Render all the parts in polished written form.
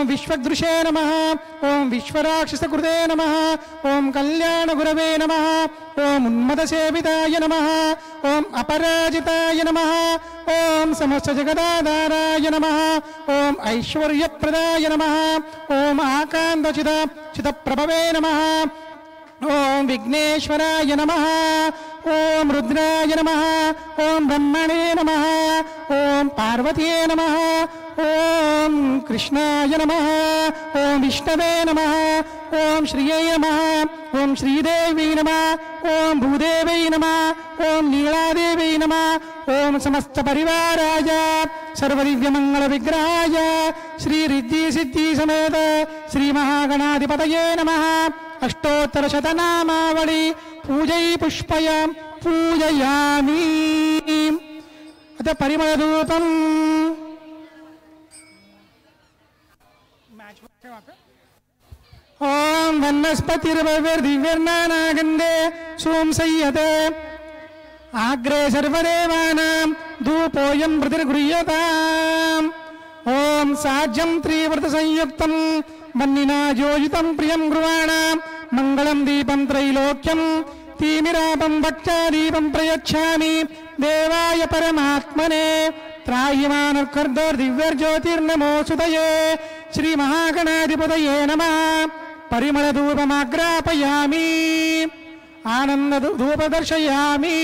विश्वदृशे नमः। ओं विश्वराक्षसकृते नमः। ओं कल्याणगुरवे नमः। ओं उन्मदसेविताय नमः। ओं अपराजिताय नमः। ओं समस्तजगदाधाराय नमः। ओं ऐश्वर्यप्रदाय नमः। ओं आकान्तचितप्रभवे नमः। ओं विघ्नेश्वराय नमः। ओं रुद्राय नमः। ओं ब्रह्मणे नमः। ओं पार्वतीये नमः। ओं कृष्णाय नमः। ओं विष्णवे नमः। ओं श्रियै नमः। ओं श्रीदेवी नमः। ओं भूदेवी नमः। ओं नीलादेवी नमः। ओं समस्तपरिवाराय सर्वदिव्यमङ्गलविग्रहाय श्रीरिद्धिसिद्धिसमेत श्रीमहागणाधिपतये नमः। अष्टोत्तरशतनामावळि पूजै पुष्पय पूजयामि। अथ परिमलधूपम् ओं वनस्पतिर्दिव्यर्नानागन्धे सोमसंयते आग्रे सर्वदेवानां धूपोऽयं प्रतिर्गृह्यताम्। ओं साज्यं त्रिव्रतसंयुक्तं वह्निना योजितं प्रियं गृहाणां मङ्गलं दीपं त्रैलोक्यं तीमिरापं भक्त्यादीपं प्रयच्छामि देवाय परमात्मने त्रायमानर्कर्दोर्दिव्यर्ज्योतिर्नमोऽस्तुते श्रीमहागणाधिपतये नमः। परिमलधूपमाग्रापयामि आनन्दधूप दर्शयामि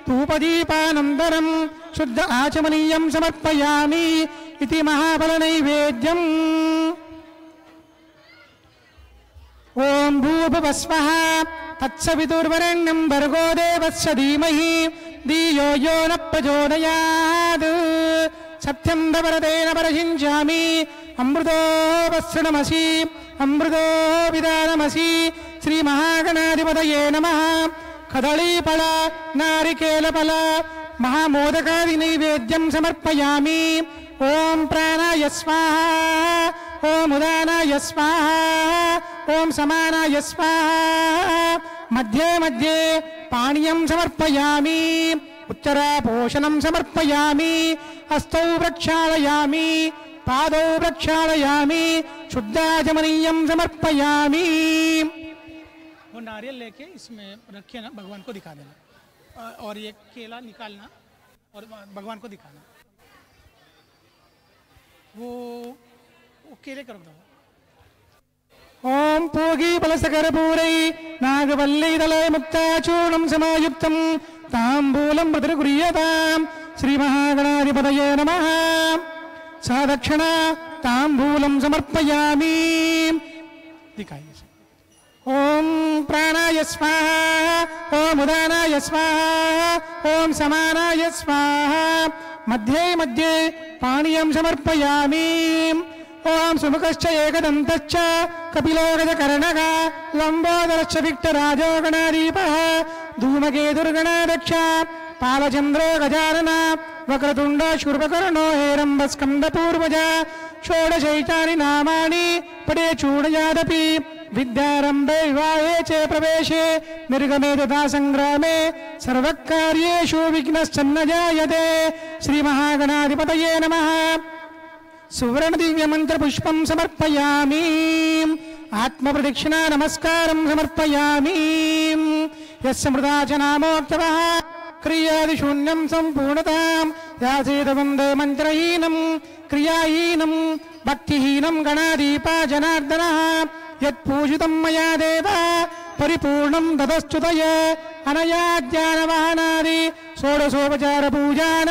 धूपदीपानन्तरं शुद्ध आचमनीयं समर्पयामि इति महाफलनैवेद्यम्। ओं भूर्भुवस्वः तत्सवितुर्वरेण्यं भर्गो देवस्य धीमहि धियो यो न प्रचोदयात्। सत्यं दवरतेन परशिञ्चामि अमृतो वस्त्रमसि अमृतो विदानमसि। श्रीमहागणाधिपतये नमः। कदलीफल नारिकेलफल महामोदकादिनैवेद्यं समर्पयामि। ओं प्राणाय स्वाहा। ओं उदानाय स्वाहा। ओं समानाय स्वाहा। मध्ये मध्ये पानीयं समर्पयामि। उत्तरापोषणं समर्पयामि। हस्तौ प्रक्षालयामि पादौ प्रक्षालयामि शुद्धाचमनीयं समर्पयामि। वो नारियल लेके इसमें रखिए ना, भगवान को दिखा देना और ये केला निकालना और भगवान को दिखाना। वो केले कर दो। ओं पूगी बलसकरपूरै नागवल्लीदले मुक्ताचूर्णं समायुक्तं ताम्बूलं प्रतिगृह्यताम्। श्रीमहागणाधिपतये नमः। सादक्षिणा ताम्बूलं समर्पयामि। दिखाइए। ओं प्राणाय स्वाहा। ओं उदानाय स्वाहा। ओं समानाय स्वाहा। मध्ये मध्ये पानीयं समर्पयामि। ओं सुमुखश्च एकदन्तश्च कपिलो गजकर्णकः लम्बोदरश्च विक्टराजो गणाधिपः धूमकेतुर्गणाध्यक्ष पालचन्द्रो गजानन वक्रतुण्ड शूर्पकर्णो हेरम्बस्कन्दपूर्वज षोडशैतानि नामानि पठे चूडयादपि विद्यारम्भे विवाहे च प्रवेशे निर्गमे तथा संग्रामे सर्वकार्येषु विघ्नश्चन्न जायते। श्रीमहागणाधिपतये नमः। सुवर्णदिव्यमन्त्रपुष्पं समर्पयामि। आत्मप्रदक्षिणा नमस्कारं समर्पयामि। यस्य मृदा च नामोक्तवः क्रियादिशून्यं सम्पूर्णतां यासेत वन्दे मन्त्रहीनं क्रियाहीनं भक्तिहीनं गणाधिपा जनार्दनः। यत्पूजितं मया देव परिपूर्णं तदस्तुतये अनया ज्ञानवाहनादि षोडशोपचार पूजान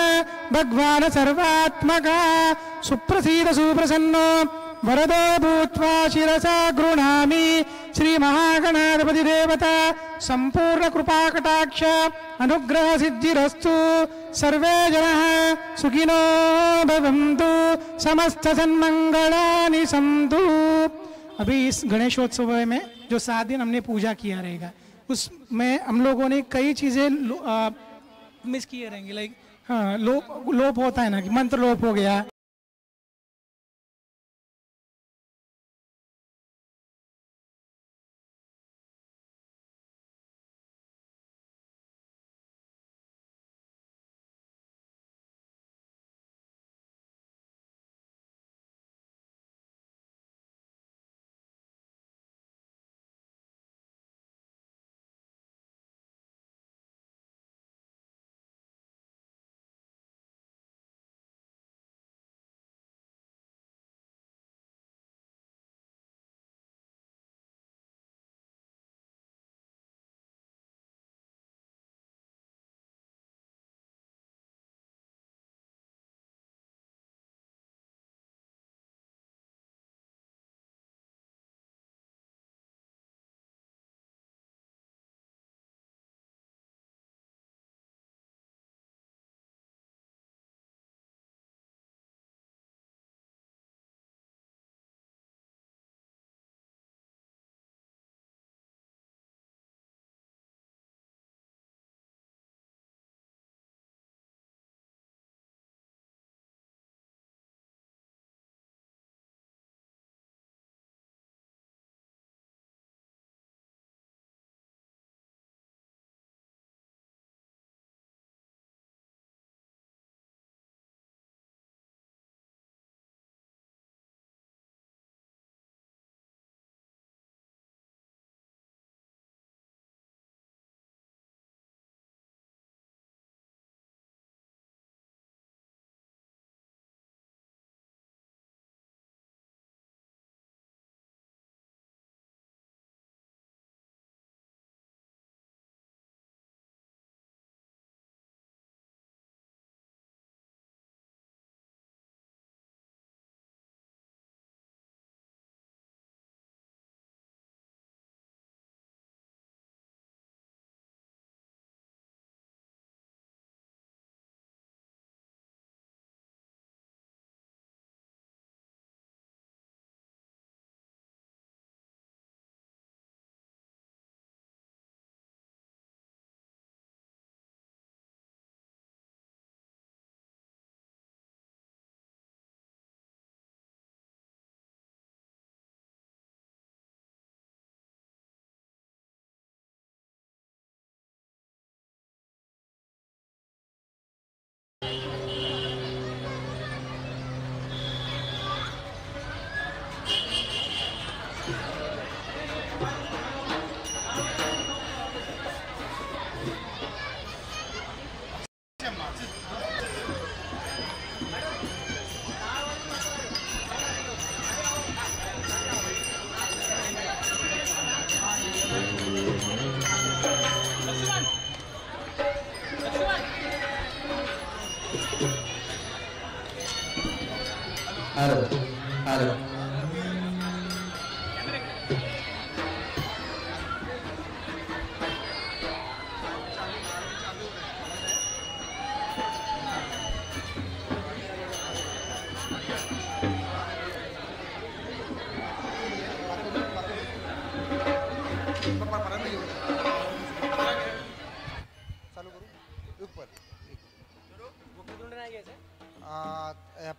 भगवान् सर्वात्मका सुप्रसीद सुप्रसन्नो वरदो भूत्वा शिरसा गृह्णामि श्री महागणाधिपति देवता संपूर्ण कृपा कटाक्ष अनुग्रह सिद्धिरस्तु सर्वे जनाः सुखिनो भवन्तु समस्त सन्मंगलानि सन्तु। अभी इस गणेशोत्सव में जो 7 दिन हमने पूजा किया रहेगा उसमें हम लोगों ने कई चीज़ें मिस किए रहेंगे। लाइक हाँ लोप होता है ना कि मंत्र लोप हो गया।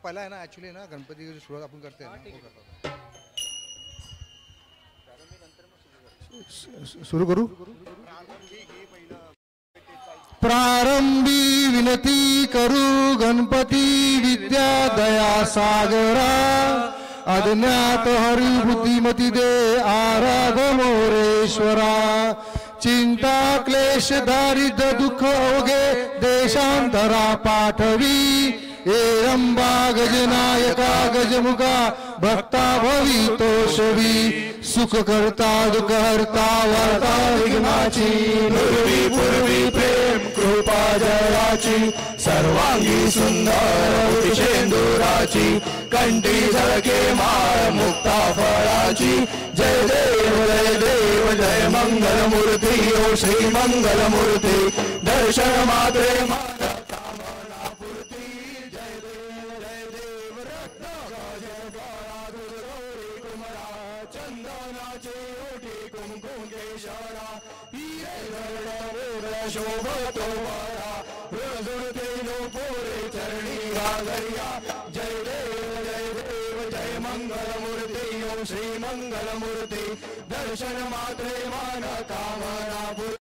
पहला है ना एक्चुअली ना गणपति की जो शुरुआत अपन करते हैं ना शुरू करू प्रारंभी विनती करू गणपती विद्या दया सागरा अज्ञात हरि बुद्धिमती दे आराध मोरेश्वरा चिंता क्लेश दारिद्र्य दुःख ओगे देशांतरा पाठवी एरंबा गजनायका गजमुखा भक्ता भवितोषवी सुख करता दुख हरता वार्ता विघ्नाची पूर्वी प्रेम कृपा जयाची सर्वांगी सुंदर शेंदुराची कंठी झळके माळ मुक्ता फळाची जय देव जय मंगल मूर्ती ओ श्री मंगल मूर्ती दर्शन मात्रे माझ्या कामना पूर्ती जय देव रत्न जय काळा दूध गौरी कुमरा चंदनाचे ओठी कुंकुम केशरा हिरे गरुड शोभतो वारा रुजुळते नो पोरे चरणी घागरिया जय देव जय मंगल मूर्ती ओम श्री मंगल मूर्ती दर्शन मात्रे मान कामना पूर्ती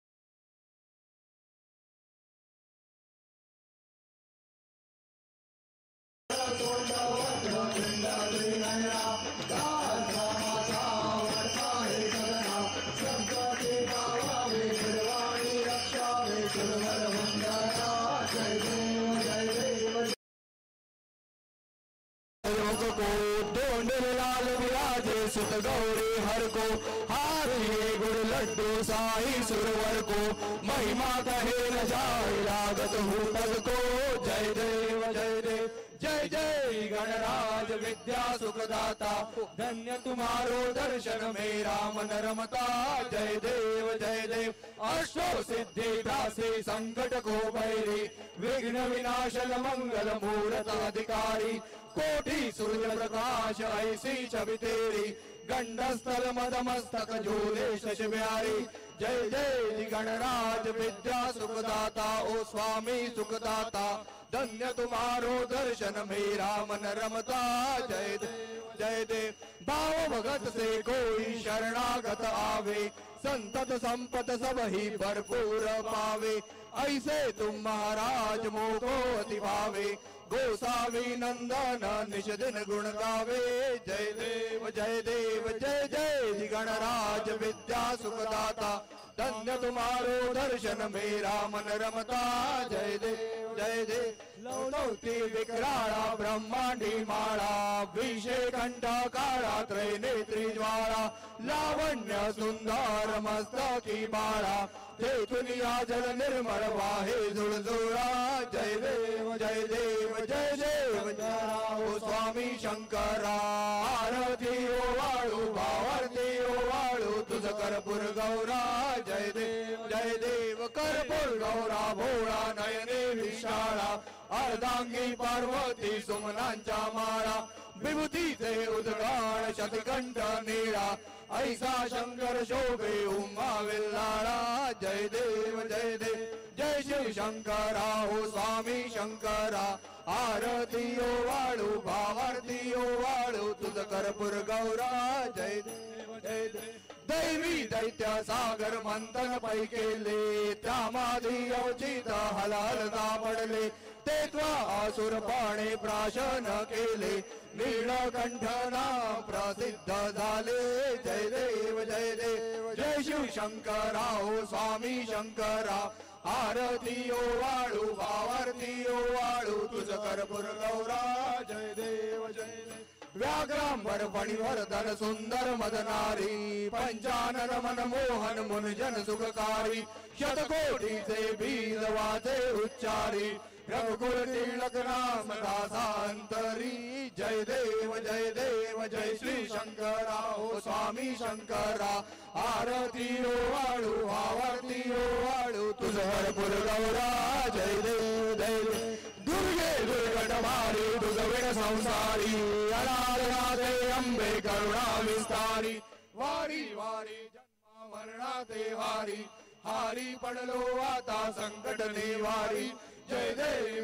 लाल विराजे सुत गौरी हर को हारिए गुड़ लड्डू साई सुरवर को महिमा कहे न जाए लागत हूँ पद को जय देव जय जय गणराज विद्या सुखदाता धन्य तुम्हारो दर्शन मेरा मन रमता जय देव अष्टो सिद्धि दासी संकट को बैरी विघ्न विनाशन मंगल मूर्त अधिकारी कोटि सूर्य प्रकाश ऐसी छवि तेरी गंडस्थल मदमस्तक झूले शश ब्यारी जय जय गणराज विद्या सुखदाता ओ स्वामी सुखदाता धन्य तुम्हारो दर्शन मेरा मन रमता जय देव भाव भगत से कोई शरणागत आवे संतत संपत सब ही भरपूर पावे ऐसे तुम महाराज मोको अति भावे गोसावी नंदन निज दिन गुण गावे जय देव जय जय गणराज विद्या सुखदाता धन्य तुम्हारो दर्शन मेरा मन रमता जय देव लौलौती विकराळा ब्रह्मांडी माळा विषे कंठा काळा त्रैनेत्री ज्वाळा लावण्य सुंदर मस्तकी बाळा तेथून या जल निर्मळ वाहे झुळझुळा जय देव ओ स्वामी शंकरा आरती ओ वाळू भावारती ओ वाळू तुझ कर्पूर गौरा जय देव कर्पूर गौरा भोळा नयने विशाळा अर्धांगी पार्वती सुमनांच्या माळा विभूतीचे उद्गार शतकंठ नीळा ऐसा शंकर शोभे उमा विल्लाळा जय देव जय शिव शंकरा हो स्वामी शंकरा आरती ओ वाळू भावारती ओ वाळू तुझ कर्पूर गौरा जय देव दैवी दैत्य सागर मंथन पै केले त्यामाधी अवचित हलालता पडले तेत्वा असुर पाणे प्राशन केले नीलकंठ नाम प्रसिद्ध झाले जय देव जय शिव शंकरा हो स्वामी शंकरा आरती ओ वाळू भावारती ओ वाळू तुझ कर्पूर गौरा जय देव व्याघ्रांबर फणीवर्धन सुंदर मदनारी पंचानन मन मोहन मुनजन सुखकारी शतकोटीचे बीज वाचे उच्चारी रघुकुल तिलक नाम दासांतरी जय देव जय श्री शंकरा हो स्वामी शंकरा आरती ओ वाळू आरती ओ वाळू तुझ भरपूर गौरा जय देव दुर्गे दुर्गटमारी तुझ विण संसारी अनाथनाथे अंबे करुणा विस्तारी वारी जन्मा मरणाते हारी हारी पडलो आता संकट निवारी जय देव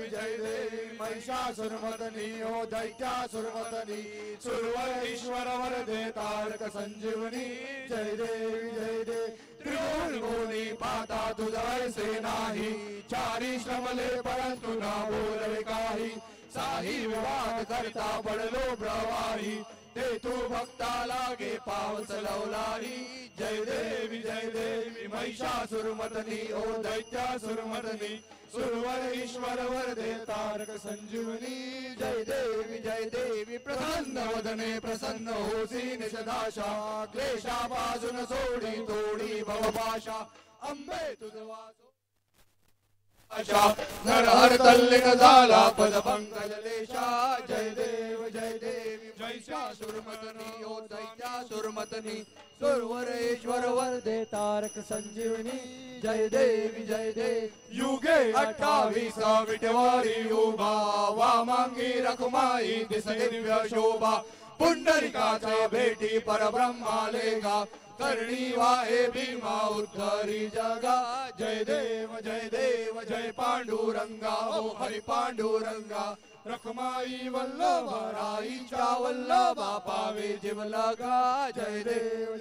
महिषासुरमर्दिनी ओ दैत्यासुरमर्दिनी सुरवर ईश्वर वरदे तारक संजीवनी जय देव त्रिभुवनी पाता तुझा ऐसे नाही चारी श्रमले परंतु न बोलवे काही साही विवाद करता पडलो प्रवाही हेतू भक्ता लागे पावस लवलाही जय देवी महिषासुरमर्दिनी ओ दैत्यासुरमर्दिनी सुरवर ईश्वर वरदे तारक संजीवनी जय देवी प्रसन्न वदने प्रसन्न होसी निषदाशा क्लेशापासून सोडी तोडी भवपाशा अंबे तुझवा आशा नरहर तल्लीन झाला पद पंकजलेशा जय देवी महिषासुरमर्दिनी ओ दैत्यासुरमर्दिनी सुरवरेश्वर वरदे तारक संजीवनी जय देवी युगे 28 विटवारी उभा वामांगी रखुमाई दिसे दिव्य शोभा पुंडलिकाच्या भेटी परब्रह्मालेगा करणी वाहे भीमा उद्धरी जगा जय देव जय पांडुरंगा ओ हरि पांडुरंगा रखमाई वल्लभ राईच्या वल्लभा पावे जीव लगा जय देव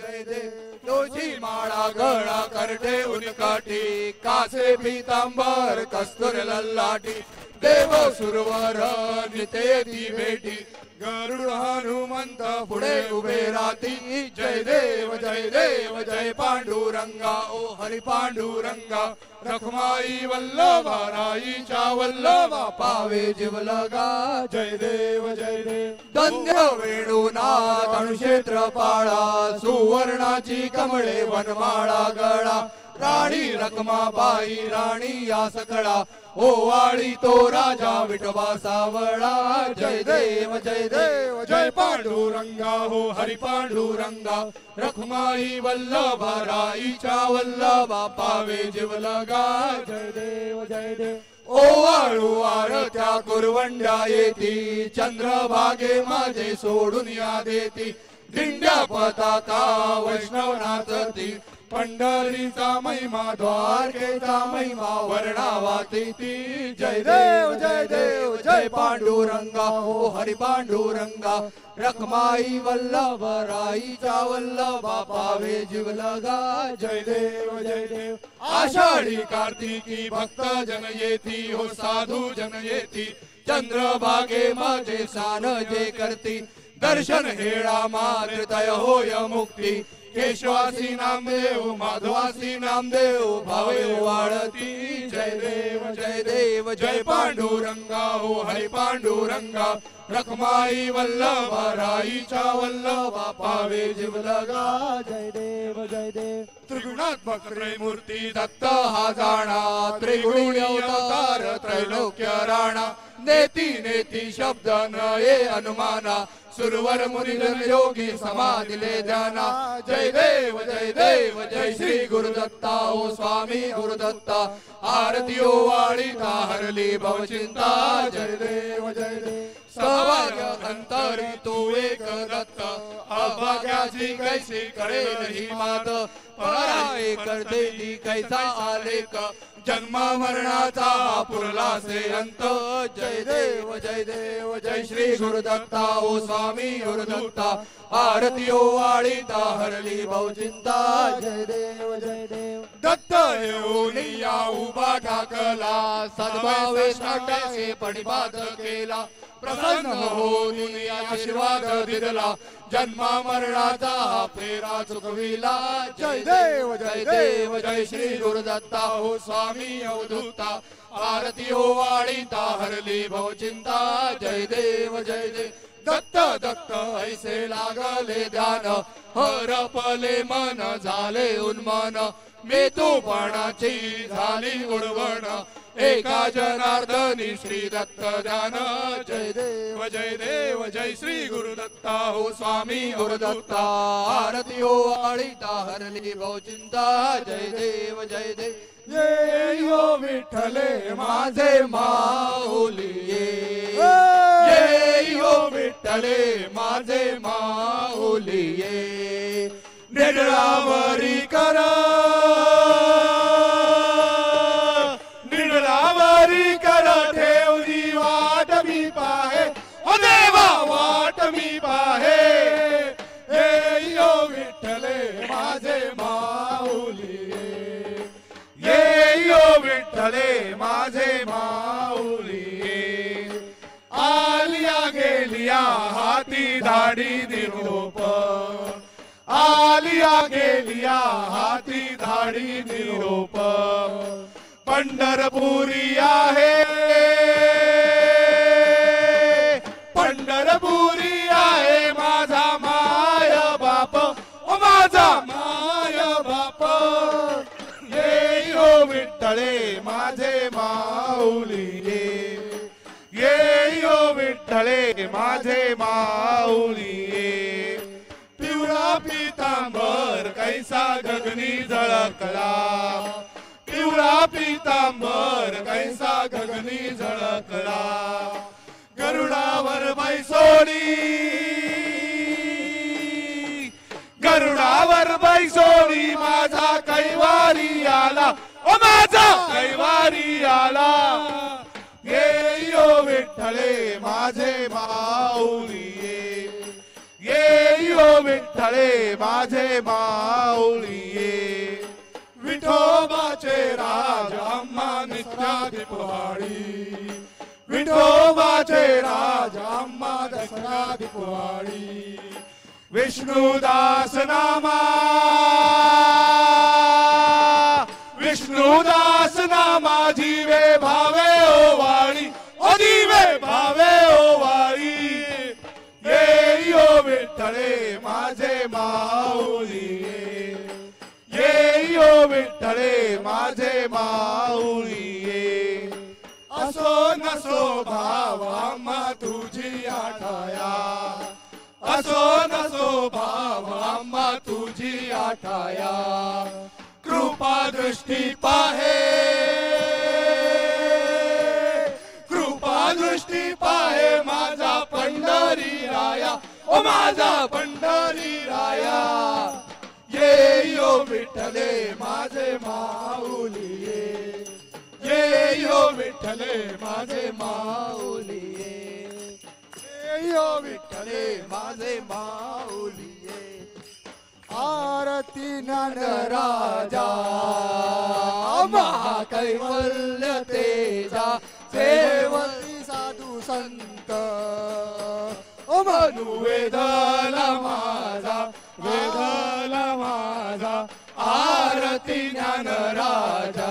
तुझी माळा गळा करते उनकाठी कासे पीतांबर कस्तुर लल्लाटी देव सुरवर निते ती भेटी गरुड हनुमंत पुढे उभे राती जय देव जय पांडुरंगा ओ हरि पांडुरंगा रखमाई वल्लभा राईच्या वल्लभा पावे जीव लगा जय देव धन्य वेणुनाथ अणुक्षेत्र पाळा सुवर्णाची कमळे वनमाळा गळा राणी रखमाबाई राणी या सकळा ओवाळी तो राजा विठोबा सावळा जय देव जय पांडुरंगा हो हरि पांडुरंगा रखमाई वल्लभा राईच्या वल्लभा पावे जीव लगा जय देव ओवाळू आरत्या कुरवंड्या येती चंद्रभागे माझे सोडून या देती दिंड्या पताका वैष्णव नाचती पंढरीचा महिमा द्वारकेचा महिमा वर्णावाती ती जय देव जय पांडुरंगा हो हरि पांडुरंगा रखमाई वल्लभ राईचा वल्लभा पावे जीव लगा जय देव आषाढी कार्तिकी भक्त जन येती हो साधू जन येती चंद्रभागे माझे सान जे करती दर्शन हेळा मातृतय होय मुक्ती केशवासी नामदेव माधवासी नामदेव भावे वाळती जय देव जय पांडुरंगा हो हरि पांडुरंगा रखमाई वल्लभा राईच्या वल्लभा पावे जीव लगा जय देव त्रिगुणात्मक त्रयमूर्ती दत्त हा जाणा त्रिगुणी अवतार त्रैलोक्य राणा नेती शब्द न ये अनुमाना सुरवर मुनिजन योगी समाधिले ध्याना जय देव जय श्री गुरुदत्ता ओ स्वामी गुरुदत्ता आरती ओवाळीता हरली भवचिंता जय देव सौभाग्य अंतरी तू एक दत्त अभाग्याची कैसी कळे नाही मात पराय करते ती कैसा आलेख जन्म मरणाचा पुरला से अंत जय देव जय श्री गुरुदत्ता ओ स्वामी गुरुदत्ता आरती ओवाळीता हरली भवचिंता जय देव दत्त येऊनिया उभा ठाकला सद्भावे नाट्याचे पणिपात केला प्रसन्न होऊन आशीर्वाद दिला जन्मा मरणाचा फेरा चुकविला जय देव जय श्री गुरुदत्ता हो स्वामी अवधूता आरती ओवाळीता हरली भवचिंता जय देव दत्त ऐसे लागले ध्यान हरपले मन झाले उन्मन मेतूपणाची झाली उडवण एका जनार्दनी श्री दत्त ध्यान जय देव जय श्री गुरुदत्ता हो स्वामी गुरुदत्ता आरती ओवाळीता हरली भवचिंता जय देव ये यो विठ्ठले माझे माऊली ये यो विठ्ठले माझे माऊली निडळावरी करा ठेवली वाट मी पाहे ओ देवा वाट मी पाहे ये यो विठ्ठले माझे माऊली ये यो विठ्ठले माझे माऊली आलिया गेलिया हात हाती धाडी निरोप आलिया गेलिया हाती धाडी निरोप पंढरपुरी आहे पंढरपुरी आहे माझा माय बाप ओ माझा माय बाप ये हो विठ्ठले माझे माऊली ये हो विठ्ठले माझे माऊली पिवळा पितांबर कैसा गगनी झळकला पिवळा पितांबर कैसा गगनी झळकला गरुडावर बैसोडी गरुडावर बैसोडी माझा कैवारी आला ओ माझा कैवारी आला ये यो विठ्ठले माझे माऊली ये यो विठ्ठले माझे माऊली विठोबाचे राज आम्हा नित्यादी पहाडी विठोबाचे राज आम्हा दसरादी पहाडी विष्णुदास नामा विष्णुदास नामा जीवे भावे ओवाळी ओ जीवे भावे ओवाळी ये यो विठ्ठले माझे माऊली ये यो विठ्ठले माझे माऊली असो नसो भाव आम्हा तुझी आठाया असो नसो भाव आम्हा तुझी आठाया कृपा दृष्टी पाहे कृपा दृष्टी पाहे माझा पंढरी राया ओ माझा पंढरी राया ये यो विठ्ठले माझे माऊली ये यो विठ्ठले माझे माऊली ये यो विठ्ठले माझे माऊली आरती ज्ञान राजा महाकैवल्य तेजा सेवती साधू संत ओ मनु वेदला माझा वेदला माझा आरती ज्ञान राजा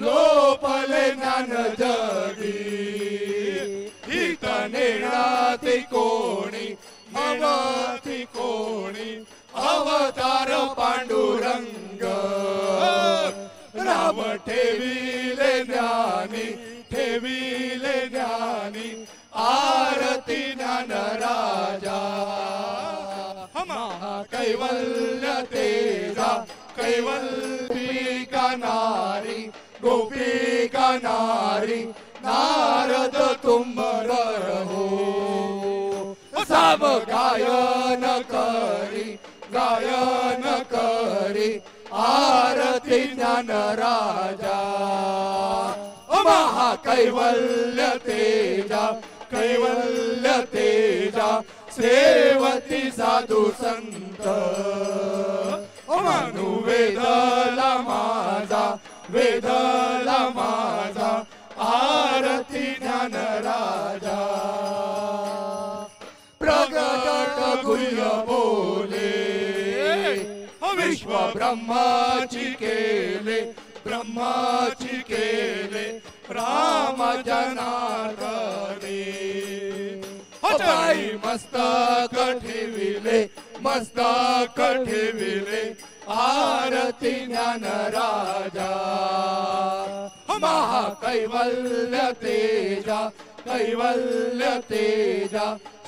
लोपले ज्ञान जगी हित नेणाती कोणी नेणाती कोणी अवतार पांडुरंग राम ठेविले ज्ञानी ठेविले ज्ञानी आरती ज्ञान राजा कैवल्य तेजा कैवल्पिका नारी गोपिका नारी नारद तुम रहो सब गायन करी आरती ज्ञान राजा महाकैवल्य तेजा कैवल्य तेजा सेवती साधू संत मनु वेदला माझा आरती ज्ञान राजा प्रगट गुह्य बोले विश्व ब्रह्माची केले राम जनार्दने पायी मस्तक ठेविले आरती ज्ञान राजा महाकैवल्य तेजा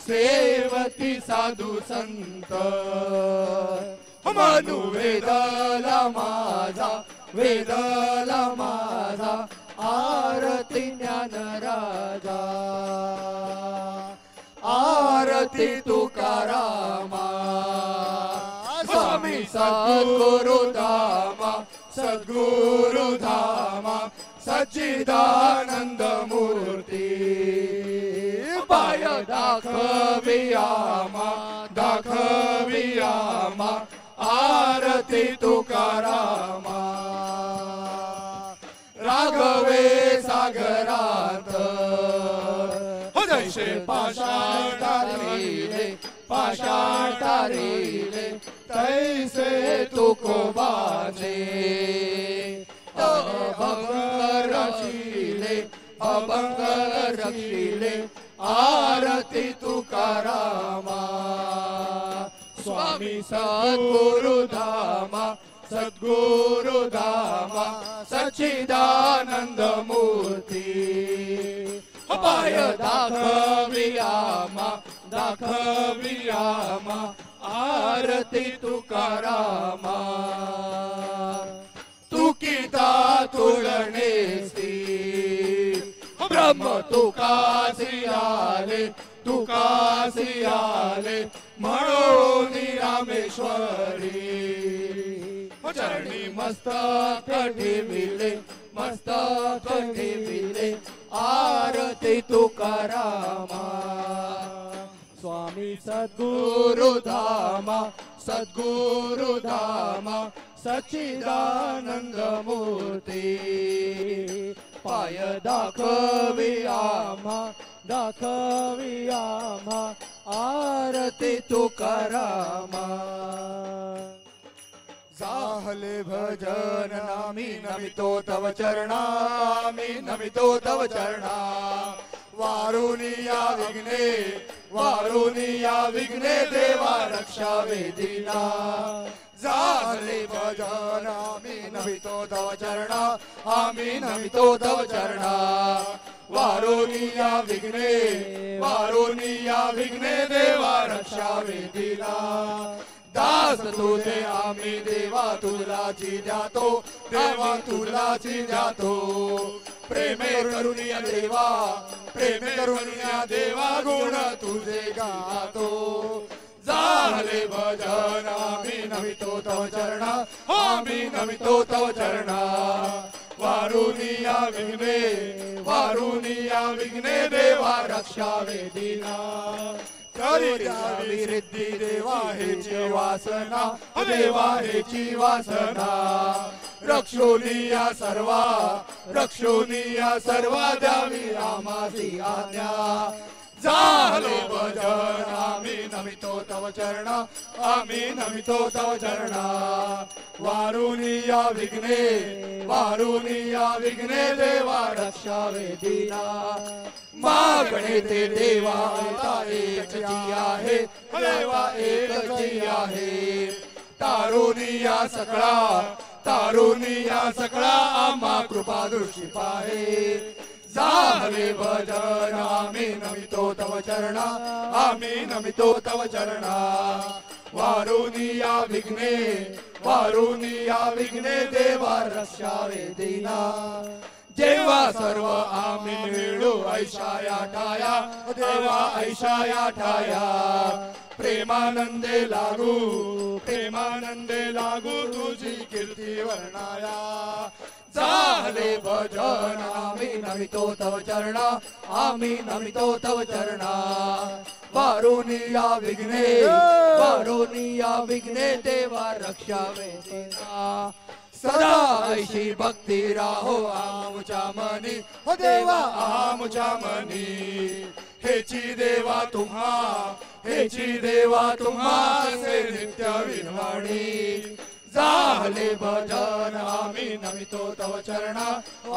सेवती साधू संत मनु वेदला माझा आरती ज्ञान राजा आरती तुकारामा स्वामी सद्गुरु धामा सच्चिदानंद मूर्ती पाय दाखवियामा आरती तुकारामा राघवे सागरात तैसे पाषाण तारिले पाषाण तारिले तैसे तुकोबाचे अभंग रक्षिले अभंग रक्षिले आरती तुकारामा स्वामी सद्गुरुधामा सद्गुरुधामा सच्चिदानंद मूर्ती पाय दाखवियामा दाखवियामा आरती तुकारामा तुकिता तुळणेसी ब्रह्म तुकासी आले तुकासी आले म्हणून रामेश्वरी चरणी मस्तक ठेविले मस्तक ठेविले आरती तुकारामा स्वामी सद्गुरुधामा सद्गुरुधामा सच्चिदानंद मूर्ती पाय दाखवियामा दाखवियामा आरती तुकारामा जाहले भजन नामी नमितो तव चरणामी नमितो तव चरणा वारुनिया विघ्ने देवा रक्षा वेदिना जाहले भजन आमी नमितो तव चरणा आमी नमितो तव चरणा वारुनिया विघ्ने देवा रक्षा वेदिना दास तुझे आम्ही देवा तुलाची जातो देवा तुलाची जातो प्रेमे करुणिया देवा गुण तुझे गातो झाले भजन आम्ही नमितो तव चरणा आम्ही नमितो तव चरणा वारुनिया विघ्ने देवा रक्षा वेदिना रिद्धी देवा हेची वासना देवा हेची वासना रक्षोनिया सर्वा द्यावी आमासी आज्ञा झाले भजन आम्ही नमितो तव चरणा आम्ही नमितो तव चरणा वारुनिया विघ्ने देवा रक्षा वेदिना मागणे ते देवा एकची आहे देवा एकची आहे तारुनिया सकळा आम्हा कृपा दृष्टी पाहे झाले भजन आम्ही नमितो तव चरणा आम्ही नमितो तव चरणा वारुनिया विघ्ने देवा रक्षा वेदिना जेव्हा सर्व आम्ही मिळू ऐशाया ठाया देवा ऐशाया ठाया प्रेमानंदे लागू तुझी कीर्ती वर्णाया झाले भजन आम्ही नमितो तव चरणा आम्ही नमितो तव चरणा वारुनिया विघ्ने देवा रक्षा वेदिना सदा ऐशी भक्ती राहो आमुच्या मनी हो देवा आमुच्या मनी हेची देवा तुम्हा से नित्य विनवाणी झाले भजन आम्ही नमितो तव चरणा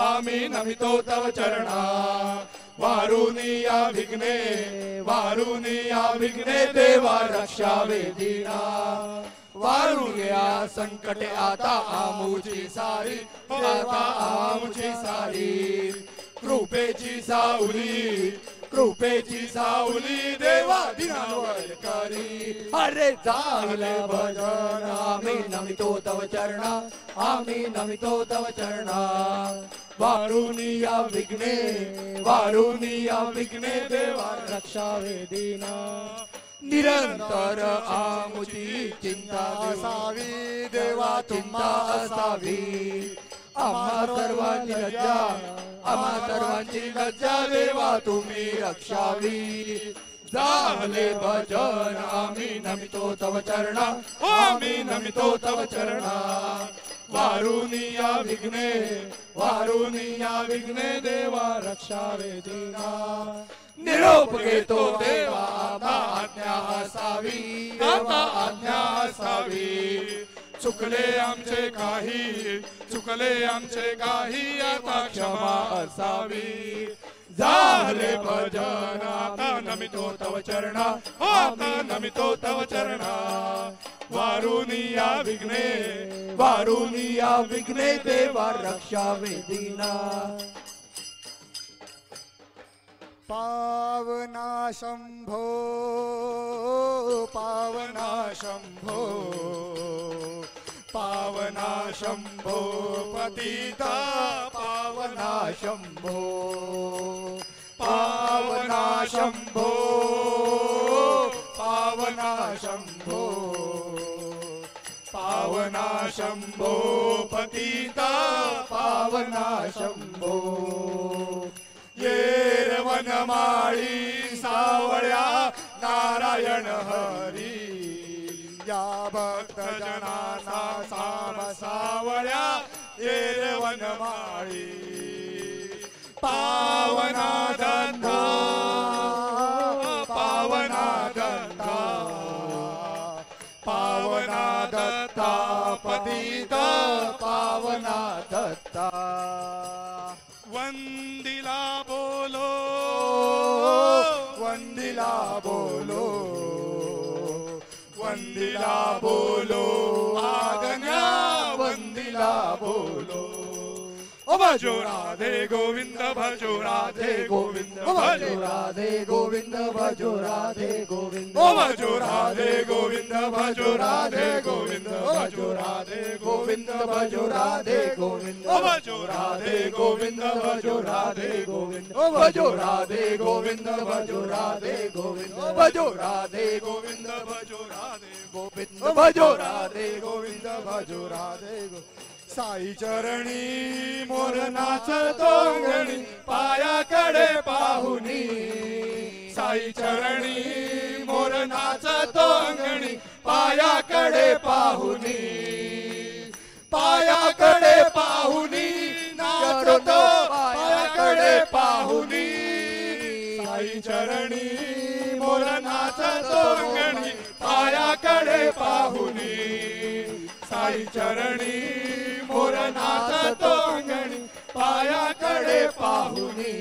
आम्ही नमितो तव चरणा वारुनिया विघ्ने देवा रक्षा वेदिना वारुनिया संकटे आता आमुची सारी कृपेची सावली देवा दिनावर करी अरे झाले भजन आम्ही नमितो तव चरणा आम्ही नमितो तव चरणा वारुनिया विघ्ने देवा रक्षा वेदिना निरंतर आमुची चिंता असावी देवा चिंता असावी आम्हा सर्वांची लज्जा देवा तुम्ही रक्षावी झाले भजन आम्ही नमितो तव चरणा आम्ही नमितो तव चरणा वारुनिया विघ्ने वारुनिया विघ्ने देवा रक्षावे दीना निरोप घेतो देवा आज्ञा असावी आता आज्ञा असावी चुकले आमचे काही आता क्षमा असावी झाले भजन आता नमितो तव चरणा आता नमितो तव चरणा वारुनिया विघ्ने देवा रक्षावे दीना पावना शंभो पावना शंभो पतिता पावना शंभो पावना शंभो पावना शंभो पावना शंभो पतिता पावना शंभो येर वनमाळी सावळ्या नारायण हरी या भक्त जनाना साम सावळ्या येर वनमाळी पावना दत्ता पावना दत्ता पावना दत्ता पतिता पावना दत्ता वंदिला बोलो वंदिला बोलो वंदिला बोलो आगन्या वंदिला बोलो ओ भजो राधे गोविंद भजो राधे गोविंद भजो राधे गोविंद भजो राधे गोविंद ओ भजो राधे गोविंद भजो राधे गोविंद भजो राधे गोविंद भजो राधे गोविंद ओ भजो राधे गोविंद भजो राधे गोविंद ओ भजो राधे गोविंद भजो राधे गोविंद ओ भजो राधे गोविंद भजो राधे गोविंद ओ भजो राधे गोविंद भजो राधे गोविंद साई चरणी मोर नाचतो अंगणी पायाकडे पाहुनी साई चरणी मोर नाचतो अंगणी पायाकडे पाहुनी पायाकडे पाहुनी नाचतो पायाकडे पाहुनी साई चरणी मोर नाचतो अंगणी पायाकडे पाहुनी साई चरणी मोर नाचतो अंगणी पायाकडे पाहुनी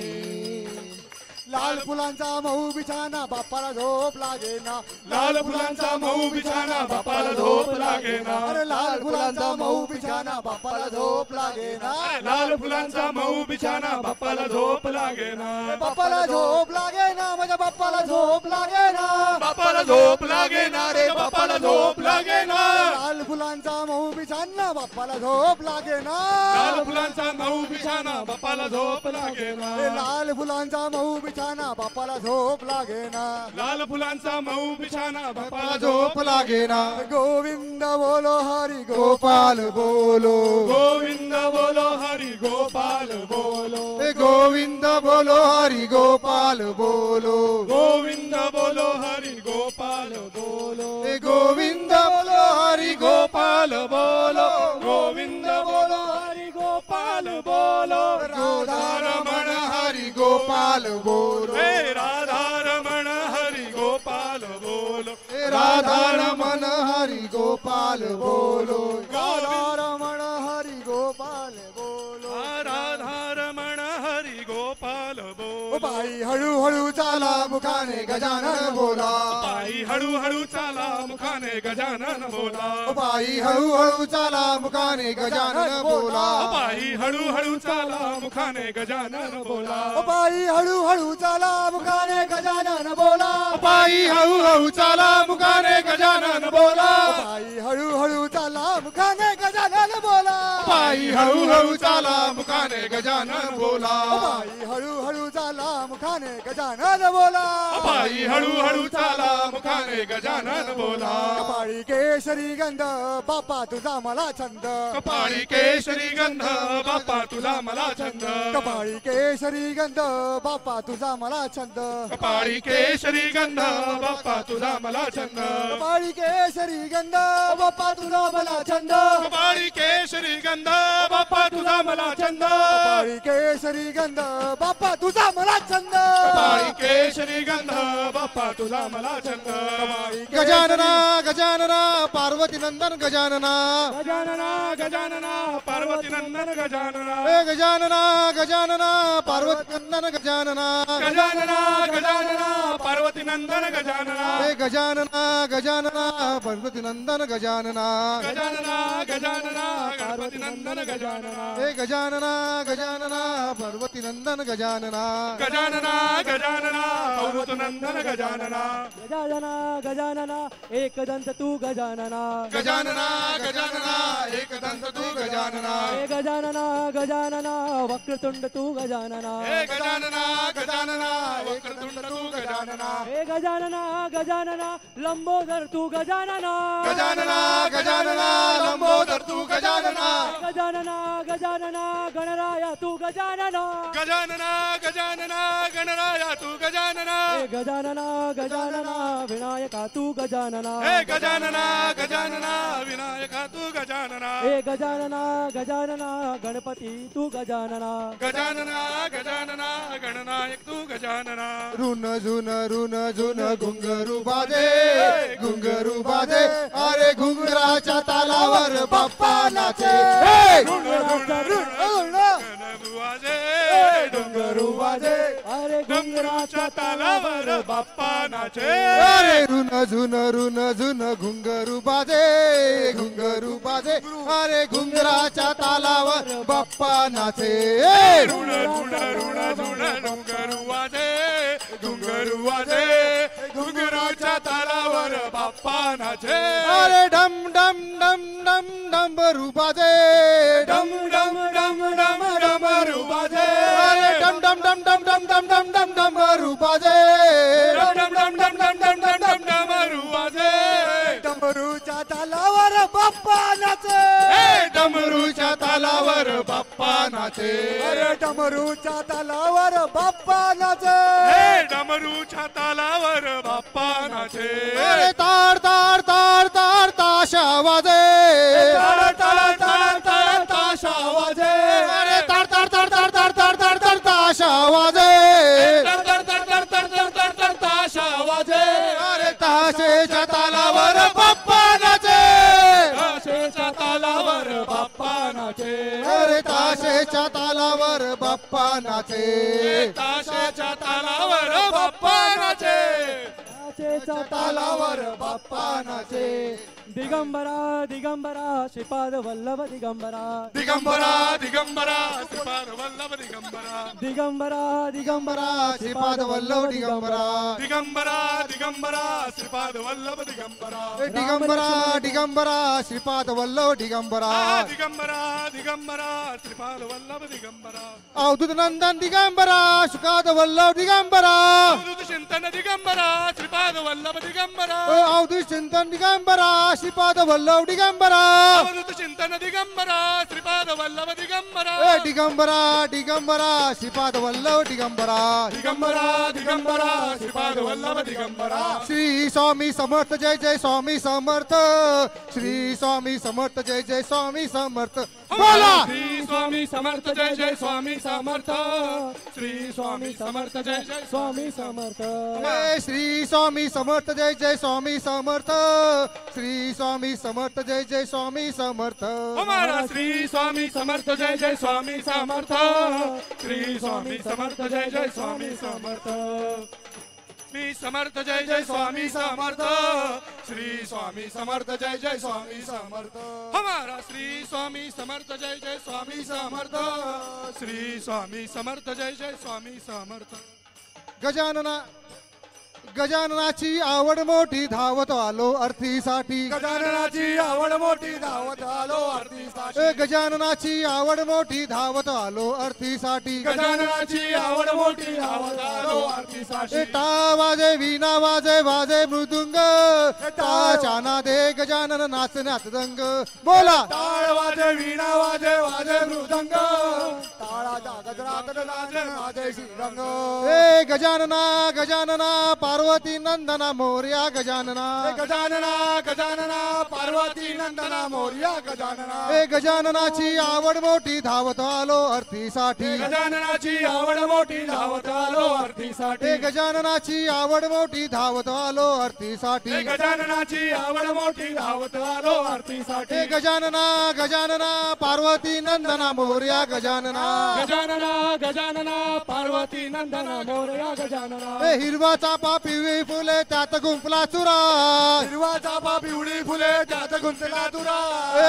लाल फुलांचा मऊ बिछाना बाप्पाला झोप लागेना लाल फुलांचा मऊ बिछाना बापाला झोप लागेना अरे लाल फुलांचा मऊ बिछाना बाप्पाला झोप लागेना लाल फुलांचा मऊ बिछाना बापाला झोप लागेना बाप्पाला झोप लागेना माझ्या बाप्पाला झोप लागेना बापाला झोप लागेना रे बापाला झोप लागेना लाल फुलांचा मऊ बिछाना बाप्पाला झोप लागेना लाल फुलांचा मऊ बिछाना बापाला झोप लागेना लाल फुलांचा मऊ बिछाना बाप्पाला झोप लागेना लाल फुलांचा मऊ बिछाना बापाला झोप लागेना गोविंद बोलो हरी गोपाल बोलो गोविंद बोलो हरी गोपाल बोलो गोविंद बोलो हरी गोपाल बोलो गोविंद बोलो हरी गोपाल बोलो गोविंद बोलो हरी गोपाल बोलो गोविंद बोलो हरी गोपाल बोलो राधा रमण हरी गोपाल बोलो हे राधा रमण हरी गोपाल बोलो राधा रमण हरी गोपाल बोलो राधा रमण हरी गोपाल बोलो राधा रमण हरी गोपाल बोलो बाई हळूहळू चाला मुखाने गजानन बोला बाई हळूहळू चाला मुखाने गजानन बोला बाई हळूहळू चाला मुखाने गजानन बोला बाई हळूहळू चाला मुखाने गजानन बोला बाई हळूहळू चाला मुखाने गजानन बोला बाई हळूहळू चाला मुखाने गजानन बोला बाई हळूहळू चाला मुखाने गजानन बोला बाई हळूहळू चाला मुखाने गजानन बोला बाई हळूहळू झाला मुखाने गजानन बोला बाई हळूहळू चाला मुखाने गजानन बोला कपाळी केशरी गंध बापा तुझा मला छंद कपाळी केशरी गंध बाप्पा तुझा मला छंद कपाळी केशरी गंध बापा तुझा मला छंद कपाळी केशरी गंध बाप्पा तुझा मला छंद कपाळी केशरी गंध बापा तुझा मला छंद कपाळी केशरी गंध बाप्पा तुझा मला छंद कपाळी केशरी गंध बापा तुझा मला छंद कपाळी केशरी गंध बाप्पा तुझा मला छंद गजानना गजानना पार्वती नंदन गजानना गजानना गजानना पार्वती नंदन गजानना हे गजानना गजानना पार्वती नंदन गजानना गजानना गजानना पार्वती नंदन गजानना हे गजानना गजानना पार्वती नंदन गजानना गजानना गजानना पार्वती नंदन गजानना हे गजानना गजानना पार्वती नंदन गजानना गजानना गजानना पार्वती नंदन गजानना गजानना गजानना एकदंत तू गजानना गजानना गजानना एकदंत तू गजानना हे गजानना गजानना वक्रतुंड तू गजानना हे गजानना गजानना वक्रतुंड तू गजानना हे गजानना गजानना लंबोदर तू गजानना गजानना गजानना लंबोदर तू गजानना गजानना गजानना गणराया तू गजानना गजानना गजानना गणराया तू गजानना हे गजानना गजानना विनायका तू गजानना हे गजानना गजानना विनायका तू गजानना हे गजानना गजानना गणपती तू गजानना गजानना गजानना गणनायक तू गजानना ऋण झुन घुंगरू बाजे अरे घुंगराच्या तालावर बाप्पा नाचे वाजे डोंगरू वाजे अरे डोंगराच्या तालावर बाप्पा नाचे अरे ऋण झुन घुंगरू बाजे अरे घुंगराच्या तालावर बाप्पा नाचे ऋण ऋण ऋण ऋण डोंगरू वाजे डोंगरू वाजे डोंगराच्या तालावर बाप्पा नाचे अरे डम डम डम डम डंबरू बाजे डम डम डम डम डमरू वाजे अरे डम डम डम डम डम डम डम डम डंबरू बाजे डम डम डम डम डम डम डम डम डमरू वाजे डमरूच्या तालावर बाप्पा नाचे डमरूच्या तालावर बाप्पा नाचे अरे डमरूच्या तालावर बाप्पा नाचे डमरूच्या तालावर बाप्पा नाचे अरे तार तार तार तार ताशा वाजे ताळ ताळ ताळ ताळ ताशा वाजे अरे तार तार तार तार तार तार तार तार ताशा वाजे तर तर तर तर तर तर तर तर ताशा वाजे अरे ताशेच्या तालावर बाप्पा नाचे ताशेच्या तालावर बाप्पा नाचे अरे ताशेच्या तालावर बाप्पा नाचे ताशेच्या तालावर बाप्पा नाचे नाचेचा तालावर बाप्पा नाचे दिगंबरा दिगंबरा श्रीपाद वल्लभ दिगंबरा दिगंबरा दिगंबरा श्रीपाद वल्लभ दिगंबरा दिगंबरा दिगंबरा श्रीपाद वल्लभ दिगंबरा दिगंबरा दिगंबरा श्रीपाद वल्लभ दिगंबरा दिगंबरा दिगंबरा श्रीपाद वल्लभ दिगंबरा दिगंबरा दिगंबरा श्रीपाद वल्लभ दिगंबरा अवधूत नंदन दिगंबरा सुखाद वल्लभ दिगंबरा अवधूत चिंतन दिगंबरा श्रीपाद वल्लभ दिगंबरा अवधूत चिंतन दिगंबरा श्रीपाद वल्लभ दिगंबरा अवधूत चिंतन दिगंबरा श्रीपाद वल्लभ दिगंबरा दिगंबरा दिगंबरा श्रीपाद वल्लभ दिगंबरा दिगंबरा दिगंबरा श्रीपाद वल्लभ दिगंबरा श्री स्वामी समर्थ जय जय स्वामी समर्थ श्री स्वामी समर्थ जय जय स्वामी समर्थ बोला श्री स्वामी समर्थ जय जय स्वामी समर्थ श्री स्वामी समर्थ जय जय स्वामी समर्थ श्री स्वामी समर्थ जय जय स्वामी समर्थ श्री स्वामी समर्थ जय जय स्वामी समर्थ हमारा श्री स्वामी समर्थ जय जय स्वामी समर्थ श्री स्वामी समर्थ जय जय स्वामी समर्थ श्री समर्थ जय जय स्वामी समर्थ श्री स्वामी समर्थ जय जय स्वामी समर्थ हमारा श्री स्वामी समर्थ जय जय स्वामी समर्थ श्री स्वामी समर्थ जय जय स्वामी समर्थ गजानना गजाननाची आवड मोठी धावत आलो अर्थीसाठी गजाननाची आवड मोठी धावत आलो आरतीसाठी गजाननाची आवड मोठी धावत आलो अर्थीसाठी गजाननाची आवड मोठी धावत आलो आरतीसाठी टा वाजे वीणा वाजे वाजे मृदुंग टाच्या नादे गजानन नाचण्यात दंग बोला टाळ वाजे वीणा वाजे वाजे मृदंग टाळाच्या गजरात वाजे श्रीरंग गजानना गजानना पार्वती नंदना मोर्या गजानना गजानना गजानना पार्वती नंदना मोर्या गजानना गजाननाची आवड मोठी धावत आलो अर्थीसाठी गजाननाची आवड मोठी धावत आलो आरतीसाठी गजाननाची आवड मोठी धावत आलो अर्थीसाठी गजाननाची आवड मोठी धावत आलो आरतीसाठी गजानना गजानना पार्वती नंदना मोर्या गजानना गजानना गजानना पार्वती नंदना मोरया गजानना हिरवा चापा पिवळी फुले त्यात गुंफला चुरा हिरवा चापा पिवळी फुले त्यात गुंतला तुरा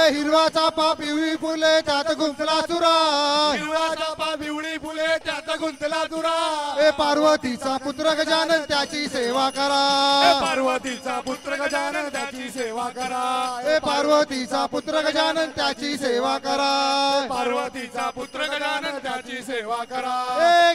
हिरवा चापा पिवळी फुले त्यात गुंफला चुरा हिरवा चापा पिवळी फुले त्यात गुंतला तुरा पार्वतीचा पुत्र गजानन त्याची सेवा करा पार्वतीचा पुत्र गजानन त्याची सेवा करा पार्वतीचा पुत्र गजानन त्याची सेवा करा पार्वतीचा पुत्र गजानन त्याची सेवा करा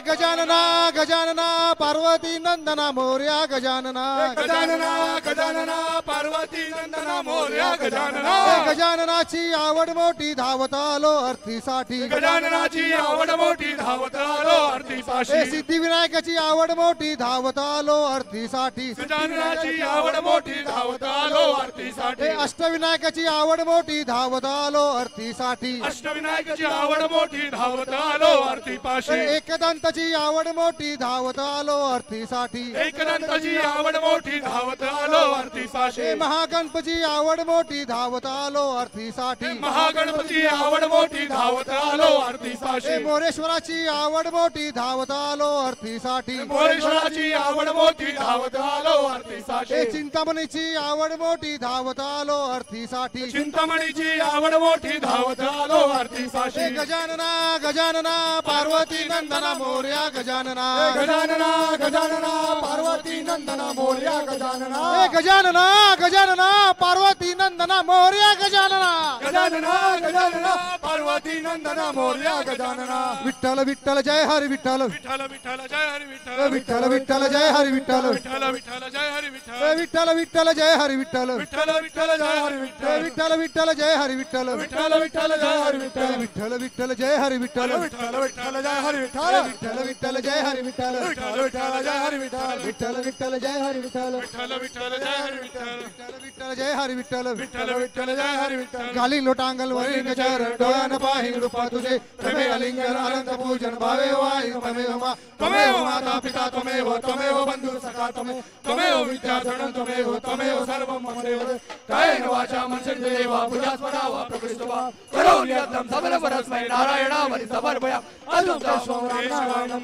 गजानना गजानना पार्वती नंदना मोर्या गजानना गजानना गजानना पार्वती नंदना मोर्या गजानना गजाननाची आवड मोठी धावत आलो अर्थीसाठी गजाननाची आवड मोठी धावत आलो आरतीसाठी सिद्धिविनायकाची आवड मोठी धावत आलो अर्थीसाठी गजाननाची आवड मोठी धावत आलो आरतीसाठी अष्टविनायकाची आवड मोठी धावत आलो अर्थीसाठी अष्टविनायकाची आवड मोठी धावत आलो आरतीपाशी एकदंताची आवड मोठी धावत आलो अर्थीसाठी एकदंताची आवड मोठी धावत आलो आरतीपाशी महागणपती आवड मोठी धावत आलो अर्थीसाठी महागणपती आवड मोठी धावत आलो आरतीपाशी मोरेश्वराची आवड मोठी धावत आलो अर्थीसाठी मोरेश्वराची आवड मोठी धावत आलो आरतीसाठी चिंतामणीची आवड मोठी धावत आलो अर्थीसाठी चिंतामणीची आवड मोठी धावत आलो आरतीपाशी गजानना गजानना पार्वती नंदना मोर्या गजानना गजानना गजानना पार्वती नंदना मोर्या गजानना गजानना गजानना पार्वती नंदना मोर्या गजानना गजानना गजानना पार्वती नंदना मोर्या गजानना विठ्ठल विठ्ठल जय हरी विठ्ठल विठ्ठल विठ्ठल जय हरी विठ्ठल विठ्ठल विठ्ठल जय हरी विठ्ठल विठ्ठल विठ्ठल जय हरी विठ्ठल विठ्ठल विठ्ठल जय हरी विठ्ठल विठ्ठल विठ्ठल जय हरी विठ्ठल विठ्ठल विठ्ठल जय हरी विठ्ठल विठ्ठल विठ्ठल जय हरी विठ्ठल विठ्ठल विठ्ठल जय हरी विठ्ठल विठ्ठल विठ्ठल जय हरी विठ्ठल विठ्ठल विठ्ठल जय हरी विठ्ठल विठ्ठल विठ्ठल जय हरी विठ्ठल विठ्ठल विठ्ठल जय हरी विठ्ठल विठ्ठल विठ्ठल जय हरी विठ्ठल विठ्ठल विठ्ठल जय हरी विठ्ठल विठ्ठल विठ्ठल जय हरी विठ्ठल घाली लोटांगल वरी गजर डोळ्यान पाहि रूपा तुझे तमे अलिंगन अनंत पूजन भावे वायु त्वमेव माता पिता त्वमेव बंधु सखा त्वमेव विद्याधरं त्वमेव सर्वं मम देव कायेन वाचा मनसेन्द्रियैर्वा बुद्ध्यात्मना वा प्रकृतिस्वा करोमि यत्नं सकलपरस्मै नारायणावरि समर्पया अद्वैतं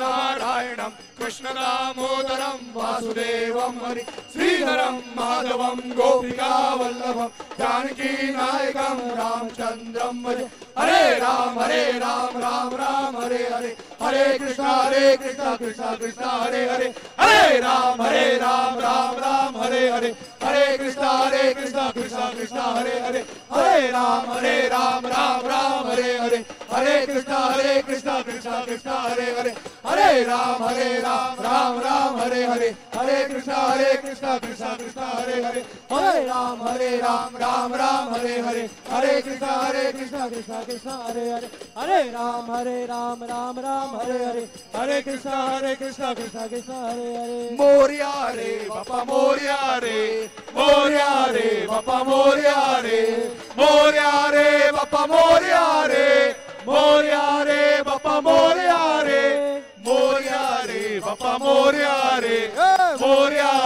नारायणं कृष्ण दामोदरं वासुदेवं हरि श्रीधरं माधवं गोपिका वल्लभं जानकी नायकं रामचन्द्रं भजे हरे राम राम राम हरे हरे हरे कृष्णा कृष्णा कृष्णा हरे हरे हरे राम राम राम हरे हरे हरे कृष्णा कृष्णा कृष्णा हरे हरे हरे राम राम हरे हरे हरे कृष्णा कृष्णा कृष्णा हरे हरे हरे राम राम हरे हरे हरे कृष्णा कृष्णा कृष्णा हरे हरे हरे राम राम हरे हरे हरे कृष्णा कृष्णा कृष्णा हरे हरे हरे राम राम हरे हरे हरे कृष्णा कृष्णा कृष्णा हरे हरे मोरिया रे बापा मोरिया रे बापा मोरिया रे बापा मोरिया रे बापा मोरिया रे बापा मोरिया रे बापा मोरिया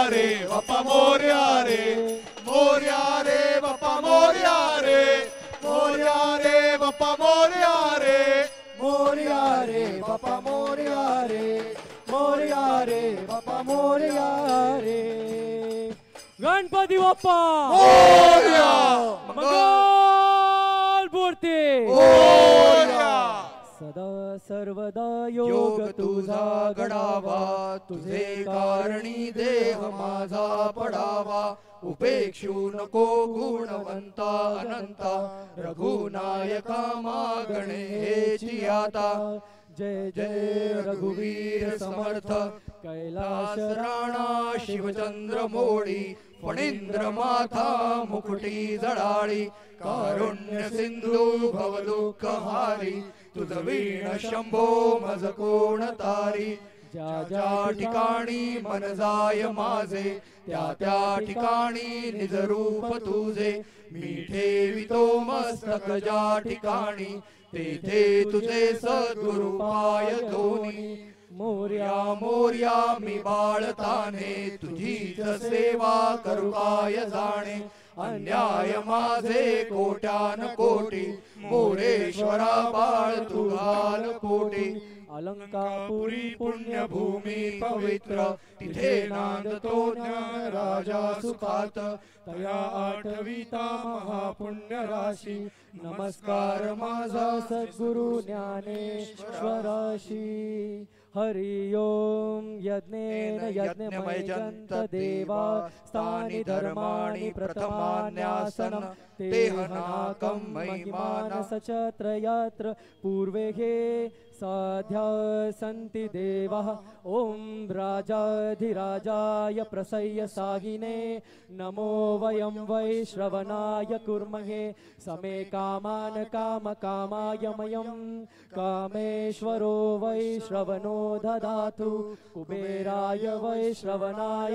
रे बापा मोरिया रे बापा मोरिया रे बापा मोरिया रे बापा मोरिया रे गणपती बाप्पा मोरया मंगल मूर्ती मोरया सदा सर्वदा योग तुझा घडावा, तुझे कारणी देह माझा पडावा. उपेक्षू नको गुणवंता अनंता, रघुनायका मागणे हेची आता. जय जय रघुवीर समर्थ, कैलास राणा शिवचंद्र मोडी. फणींद्र माथा मुकुटी जडाळी, कारुण्य सिंधू भवदुःख हारी. तुझ वीण शंभो मज कोण तारी. ज्या ज्या ठिकाणी मन जाय माझे, त्या त्या ठिकाणी निज रूप तुझे. मी ठेवितो मस्तक ज्या ठिकाणी, तेथे तुझे सद्गुरु पाय दोन्ही. मोर्या मोर्या मी बाळताने, तुझीच सेवा करू काय जाणे. अन्याय माझे कोट्यान कोटी, मोरेश्वरा बाळ तू घाल पोटी. अलंकापुरी पुण्यभूमी पवित्र, तिथे नांदतो ज्ञान राजा सुखात. तया आठविता महापुण्य राशी, नमस्कार माझा सद्गुरु ज्ञानेश्वराशी. हरि ओम. यज्ञेन यज्ञमयजन्त देवा, स्थानि धर्माणि प्रथमान्यासनं. तेहनाकं महिमानस च त्रयत्र, पूर्वे हे साध्या सन्ति देवाः. ओम राजाधिराजाय प्रसह्य साहिने, नमो वयं वै श्रवणाय कुर्महे. समे कामान् कामकामाय मयं, कामेश्वरो वै श्रवणो ददातु. कुबेराय वै श्रवणाय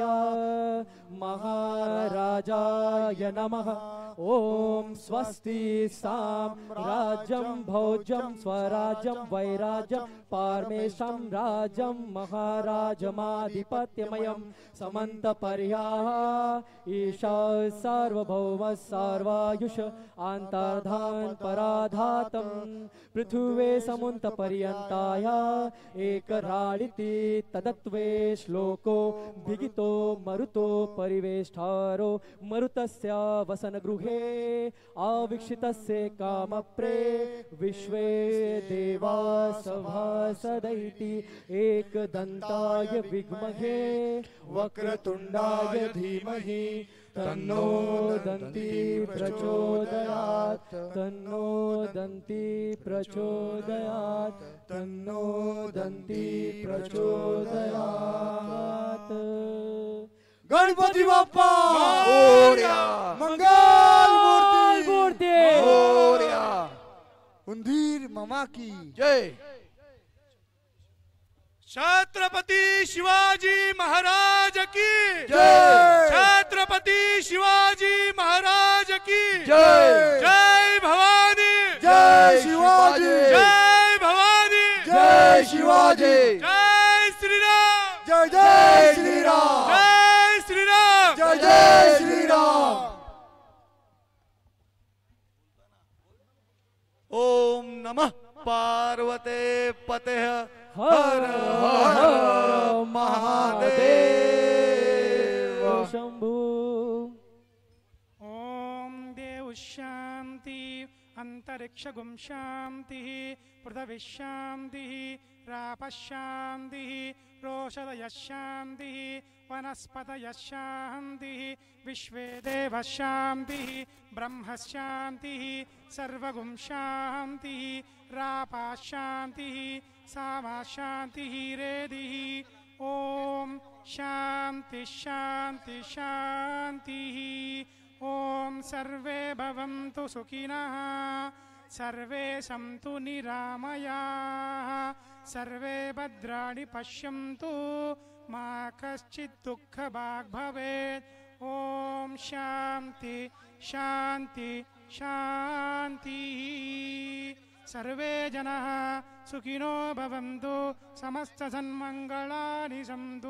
महाराजाय नमः. ओम स्वस्ति साम्राज्यं भोज्यं स्वराज्यं वैराज्यं पारमेशं राज्यं महाराजमाधिपत्यमयं. समन्त पर्याः ईशा सार्वभौम सार्वायुष आंतर्धान पराधातं. पृथुवे समुन्त पर्यन्ताय एकराळिति तदत्वे श्लोको भिगितो मरुतो परिवेष्टारो. मरुतस्य वसनगृहे आवीक्षितस्य कामप्रे, विश्वे देवा सभासदैति. एकदन्ताय विद्महे वक्रतुण्डाय धीमहि, तन्नो दन्ति प्रचोदयात्. तन्नो दन्ति प्रचोदयात्. तन्नो दन्ति प्रचोदयात्. गणपती बाप्पा मोरया. मंगल मूर्ती मोरया. उंदीर मामा की जय. छत्रपती शिवाजी महाराज की जय. छत्रपती शिवाजी महाराज की जय. जय भवानी. जय शिवाजी. जय भवानी. जय शिवाजी. जय श्रीराम. जय जय श्रीराम. जय श्रीराम. जय जय श्रीराम. ओम नमः पार्वते पते. हर हर महादेव. शंभू. ओम देव शांति, अंतरिक्ष गुम शांति, पृथ्वी शांति, राप शांति, रोषदय शांति, वनस्पतय शांति, विश्वे देव शांति, ब्रह्म शांति, सर्वगुम शांति, रापा शांति, सामा शांति रेदि. ओम शांति शांति शांति. ओम सर्वे भवन्तु सुखिनः, सर्वे सन्तु निरामयाः, सर्वे भद्राणि पश्यन्तु, मा कश्चित् दुःखभाग् भवेत्. ओम शांति शांति शांति. सर्वे जनाः सुखिनो भवन्तु, समस्त सन्मङ्गलानि सन्तु.